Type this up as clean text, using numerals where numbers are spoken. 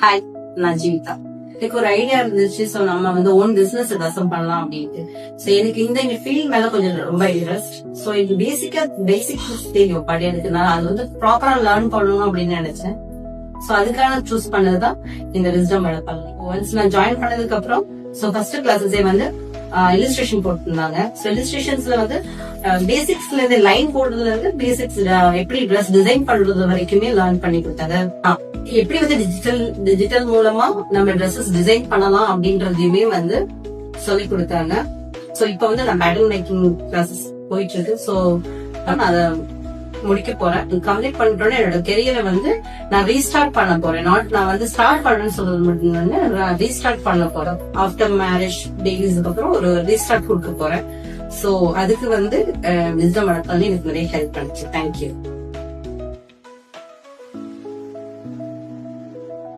Hi, நான் ஜீவிதா. எனக்கு ஒரு ஐடியா இருந்துச்சு. சோ நம்ம வந்து ஓன் பிசினஸ் ஏதாச்சும் பண்ணலாம் அப்படின்ட்டு. சோ எனக்கு இந்த ஃபீல்ட் மேல கொஞ்சம் ரொம்ப இன்ட்ரெஸ்ட். சோ இது பேசிக்ஸ் தெரியும் படிக்கிறதுனால அது வந்து ப்ராப்பரா லேர்ன் பண்ணணும் அப்படின்னு நினைச்சேன். சோ அதுக்கான சூஸ் பண்ணதுதான் இந்த விஸ்டம் வளர்ப்பாங்க. ஒன்ஸ் நான் ஜாயின் பண்ணதுக்கு அப்புறம் சோ ஃபர்ஸ்ட் கிளாஸஸே வந்து இல்லஸ்ட்ரேஷன் போட்டிருந்தாங்க. சோ இல்லஸ்ட்ரேஷன்ஸ்ல வந்து பேசிக்ஸ்ல இருந்து லைன் போடுறதுல இருந்து பேசிக்ஸ் எப்படி ட்ரெஸ் டிசைன் பண்றது வரைக்குமே லேர்ன் பண்ணி கொடுத்தாங்க. எப்படி வந்து டிஜிட்டல் மூலமா நம்ம ட்ரெஸ்ஸஸ் டிசைன் பண்ணலாம் அப்படின்றதையுமே வந்து சொல்லி கொடுத்தாங்க. சோ இப்ப வந்து நான் பேட்டர்ன் மேக்கிங் கிளாஸஸ் போயிட்டு இருக்கு. சோ நான் அதை முடிக்க போறேன். கம்ப்ளீட் பண்ணிட்டோன்னே என்னோட கெரியரை வந்து நான் ரீஸ்டார்ட் பண்ண போறேன். நான் வந்து ஸ்டார்ட் பண்ணணும்னு சொல்றது மட்டும் நான் ரீஸ்டார்ட் பண்ண போறேன். ஆஃப்டர் மேரேஜ் பேபிஸ்க்கு அப்புறம் ஒரு ரீஸ்டார்ட் கொடுக்க போறேன். சோ அதுக்கு வந்து விஸ்டம் வளர்த்தாலே எனக்கு நிறைய ஹெல்ப் பண்ணுச்சு. தேங்க்யூ.